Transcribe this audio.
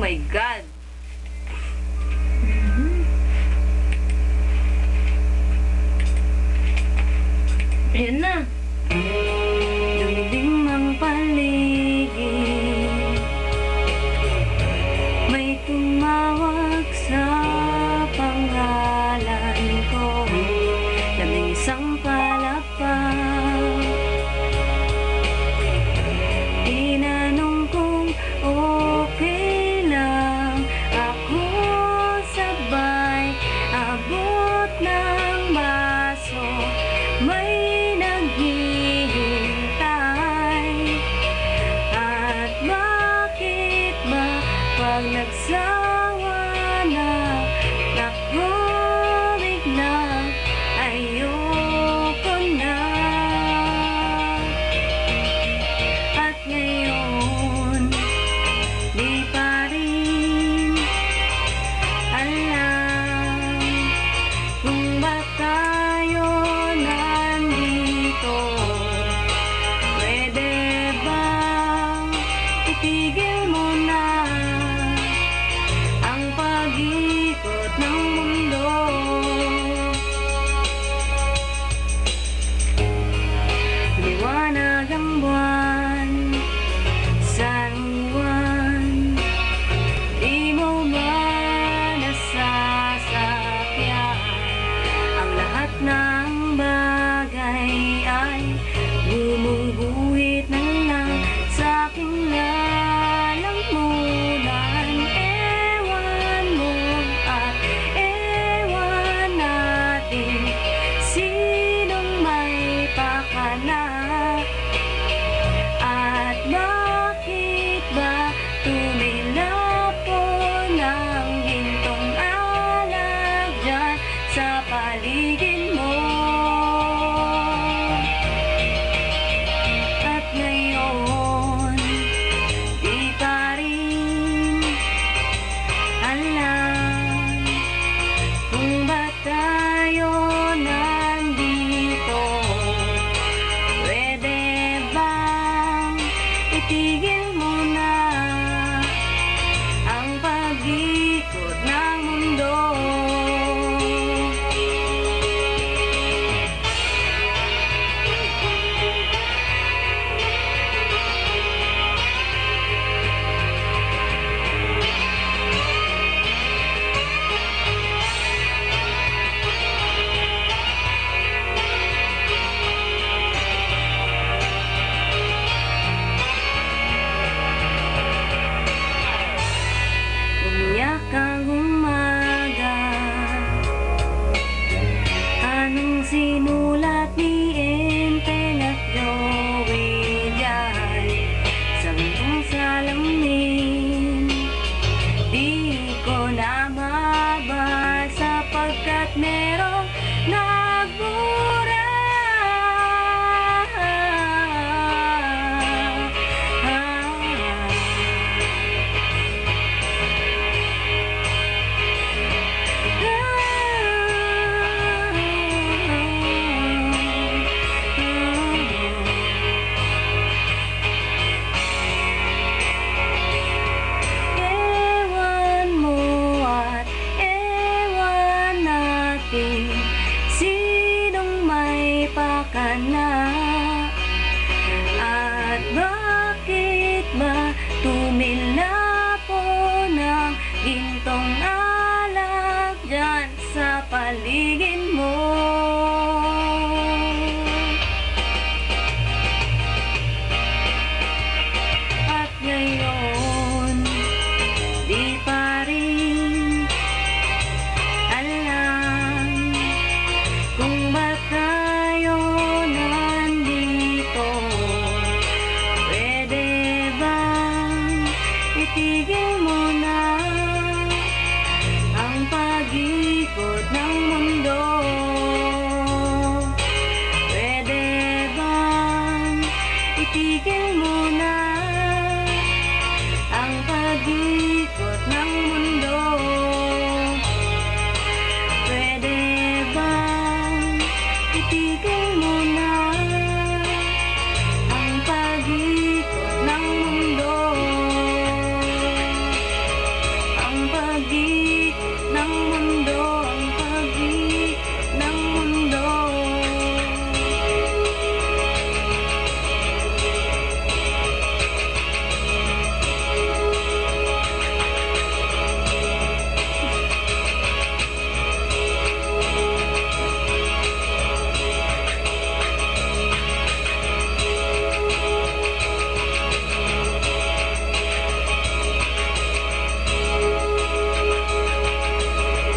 my God! Ayan na. Dumilim ang paligid, may tumawag sa pangalan ko, labing isang palapag. Tinanong kong okay lang ako, sabay abot ng baso, may naghihintay. At bakit ba pag nagsawa na ako biglang ayoko na? At ngayon di pa rin alam kung ba't tayo nandito. Pwede bang itigil mo na ang pag-ikot ng mundo? Liwanag ang buwan, San Juan, di mo ba nasasakyan? Ang lahat ng bagay ay gumuguhit na lang sa aking lalamunan. Ewan mo at ewan natin, sinong may pakana? At bakit ba tumilapo ng gintong alak dyan sa paligid mo? At ngayon di pa rin alam kung ba't tayo nandito. Pwede bang itigil mo na ang pag-ikot ng mundo? Umiyak ang umaga, anong sinulat ni Entel at Joey diyan sa iyong salamin? Di ko na mabasa pagkat merong nagbura. Ewan mo at ewan natin, sinong may pakana? At bakit ba tumilapo ng gintong alak dyan sa paligid mo? At ngayon di pa rin alam kung ba't tayo nandito. Pwede bang itigil mo na ang pag-ikot ng mundo? Pwede bang itigil mo